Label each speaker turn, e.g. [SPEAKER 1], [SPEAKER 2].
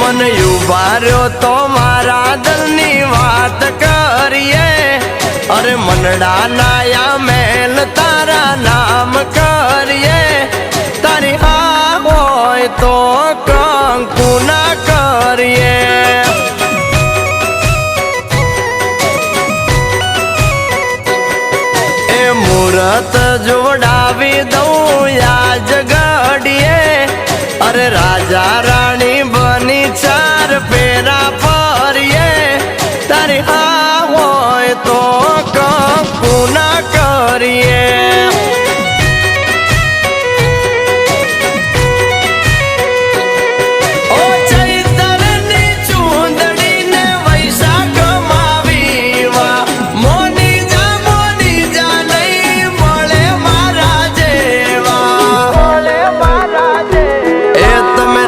[SPEAKER 1] मन युवार्यो तो मारा दलनी बात करिए अरे मनडा नाया मेल तारा नाम करिए तारी हाँ होय तो कंकु ना करिए मुहूर्त जोड़ावी दऊं आज घड़िए अरे राजा रानी बनी चार फेरा परिए तारी हाँ होय तो कंकु ना करिए।